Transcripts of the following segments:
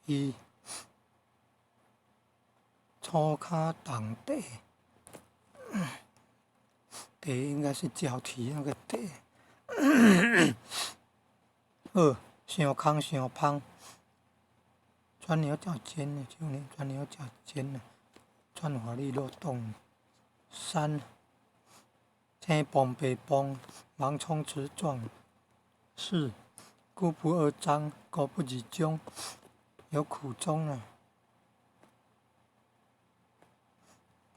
一粗卡挡地，地应该是脚蹄那个地。二伤空伤芳，钻牛角尖的，就连钻牛角尖的，钻法律漏洞。三青崩白崩，盲冲直撞。四故不二章，故不二中，有苦衷啊。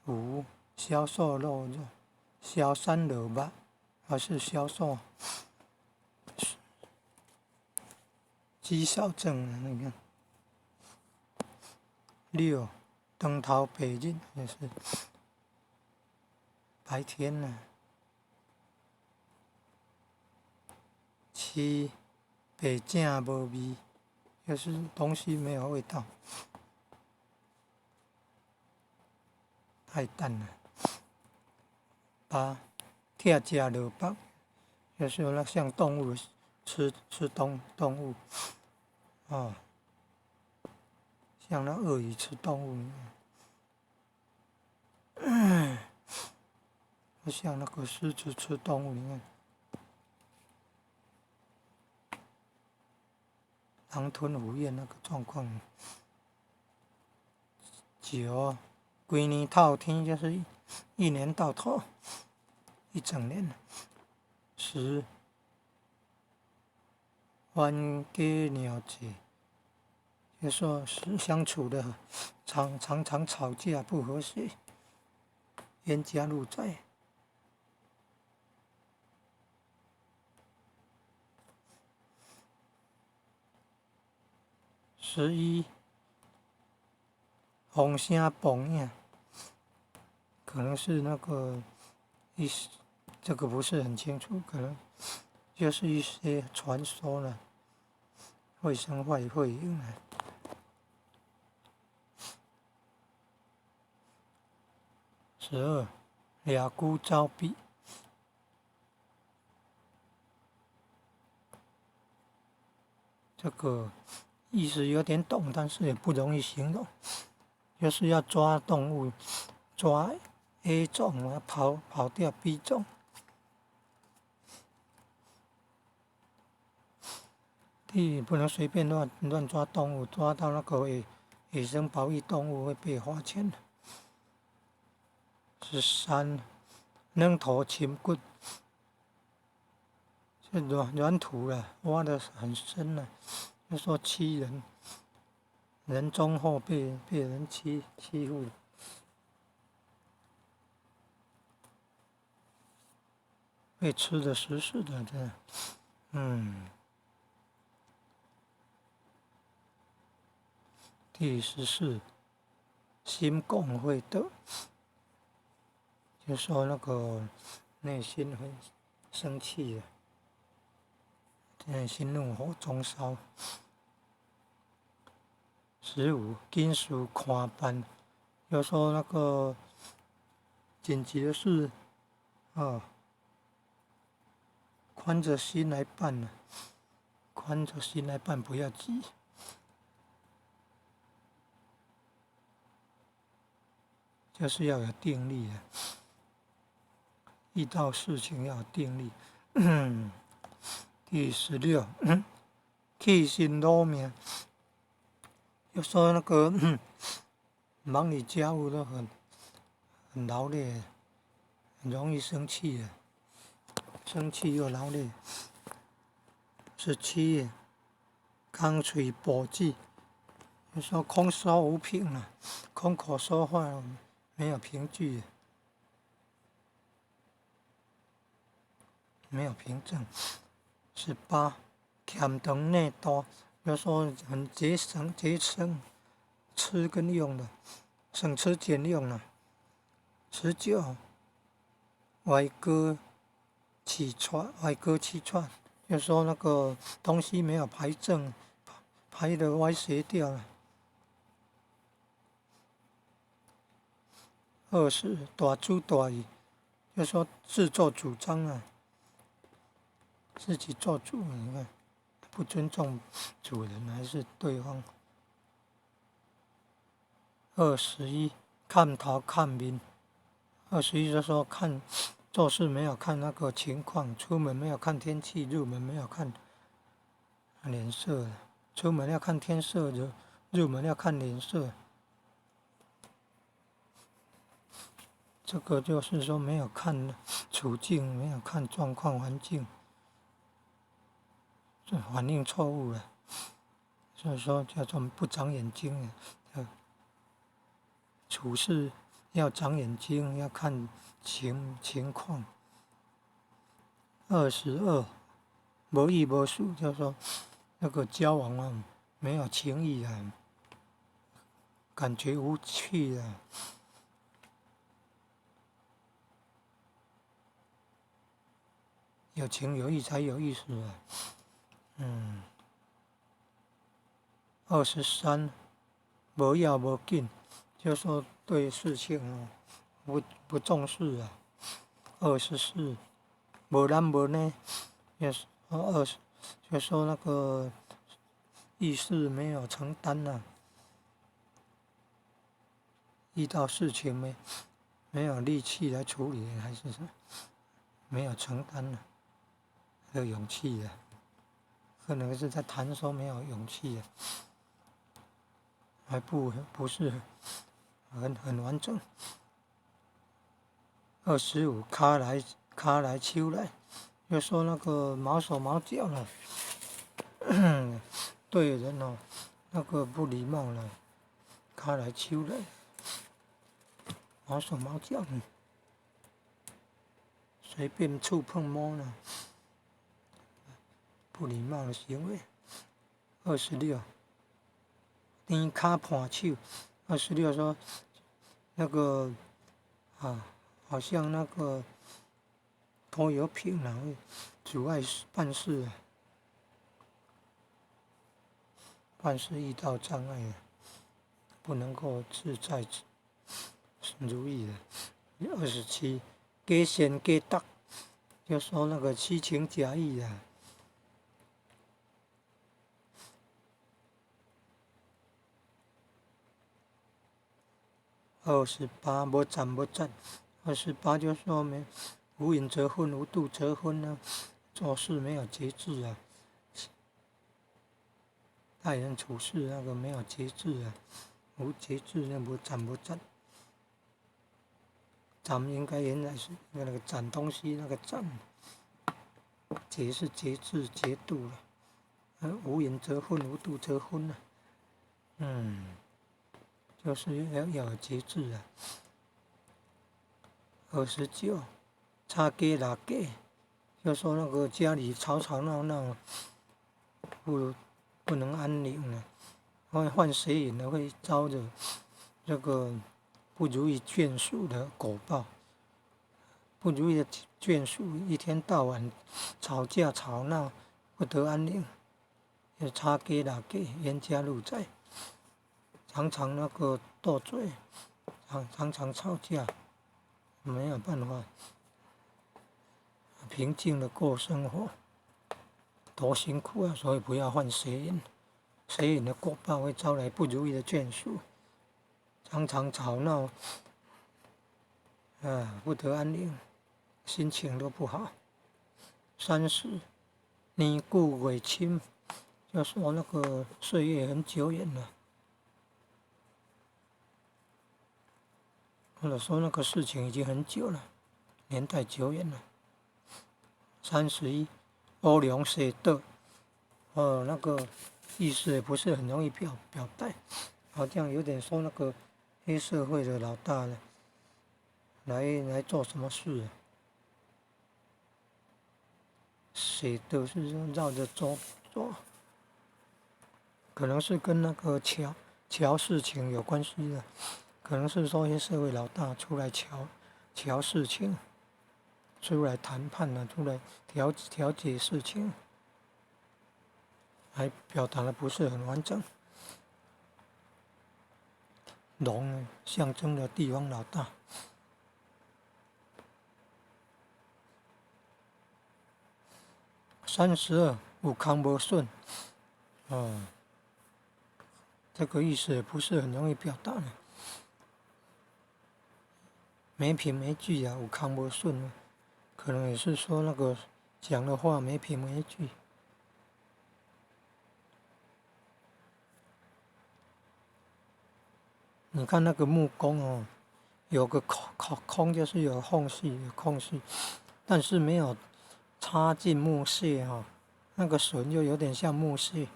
五销售肉肉，销三惹吧，还是销售绩效证啊？你看。六灯头白日也是白天呢、七白正无味，就是东西没有味道，太淡了。八贴食落腹，就是那像动物吃动物哦，像那鳄鱼吃动物一样，像那个狮子吃动物一样。狼吞虎咽那个状况。九，规年透天就是一年到头，一整年。十，冤家鸟节，就说是相处的常吵架不和谐，冤家路窄。11，风声蹦影，可能是那个这个不是很清楚，可能就是一些传说了，会声会影啊。12，俩孤招比，这个意思有点懂，但是也不容易形容，就是要抓动物，抓 A 种，跑掉 B 种。第一，不能随便乱抓动物，抓到那个野生保育动物会被罚钱。13，软土深骨，这软土了，挖得很深了，就说欺人，人中后被人欺负，被吃得死死的，这，第14，心共会得，就说那个内心很生气啊，内心怒火中烧。15，紧事看办，就说那个紧急的事啊，宽着心来办啊，宽着心来办，不要急。就是要有定力啊，遇到事情要有定力。第16，气心劳命，就说那个忙里家务都很劳累，很容易生气的，生气又劳累。17，空嘴保济，就说空说无凭了，空口说话没有凭据，没有凭证。18，俭长内多，就说很节省，吃跟用的，省吃俭用了。19，歪哥起串，就说那个东西没有排正，排的歪斜掉了。20，大主大意，就说自作主张啊，自己做主，你看不尊重主人还是对方。21看头看面，21就说看做事没有看那个情况，出门没有看天气，入门没有看脸色，出门要看天色，入门要看脸色。这个就是说没有看处境，没有看状况环境，这反应错误了，所以说叫做不长眼睛。处事要长眼睛，要看情况。22无义无数，就是说那个交往啊没有情义啊，感觉无趣啊。有情有义才有意思啊。23无要无紧，就说对事情不重视啊。24无男无女，也是就说那个意识没有承担啊，遇到事情没有力气来处理，还是没有承担的勇气啊，可能是在谈说没有勇气啊，还不是很完整。25卡来手来，就说那个毛手毛脚了，对人那个不礼貌了，卡来手来，毛手毛脚，随便触碰摸了，不礼貌的行为。26颠卡盘手，26说那个好像那个拖油瓶啊，会阻碍办事啊，办事遇到障碍啊，不能够自在如意的。27假善假德，就说那个虚情假意啊。28无赞无赞，28就说无隐则分，无度则分啊，做事没有节制啊，待人处事那个没有节制啊，无节制那无赞无赞。赞应该原来是那个攒东西那个赞，节是节制节度了，无隐则分，无度则分啊。就是要有节制啊。29吵架闹架，就说那个家里吵吵闹闹，不能安宁了，换谁赢了会遭着这个不如意眷属的果报。不如意的眷属一天到晚吵架吵闹，不得安宁，要吵架闹架，冤家路窄，常常那个斗嘴，常常吵架，没有办法平静的过生活，多辛苦啊！所以不要犯邪淫，邪淫的果报会招来不如意的眷属，常常吵闹，不得安宁，心情都不好。30年久月深，就说那个岁月很久远了，或者说那个事情已经很久了，年代久远了。31乌龙蛇道，那个意思也不是很容易表白，好像有点说那个黑社会的老大呢，来做什么事啊？蛇道是绕着走，可能是跟那个乔事情有关系的，可能是说黑社会老大出来乔事情。出来谈判了，出来调解事情，还表达的不是很完整。龙象征了地方老大。32有康无顺，这个意思也不是很容易表达的。没凭没据啊，有康无顺啊，可能也是说那个讲的话没凭没据。你看那个木工哦，有个空就是有空隙，但是没有插进木屑哦，那个榫就有点像木屑，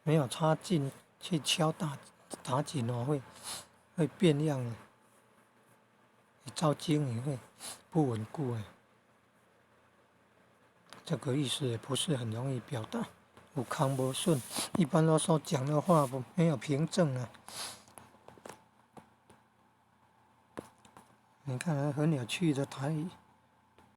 没有插进去敲打紧哦，会变样的，照经也会不稳固哎，这个意思也不是很容易表达。有康无顺，一般都说讲的话没有凭证啊。你看很有趣的台语。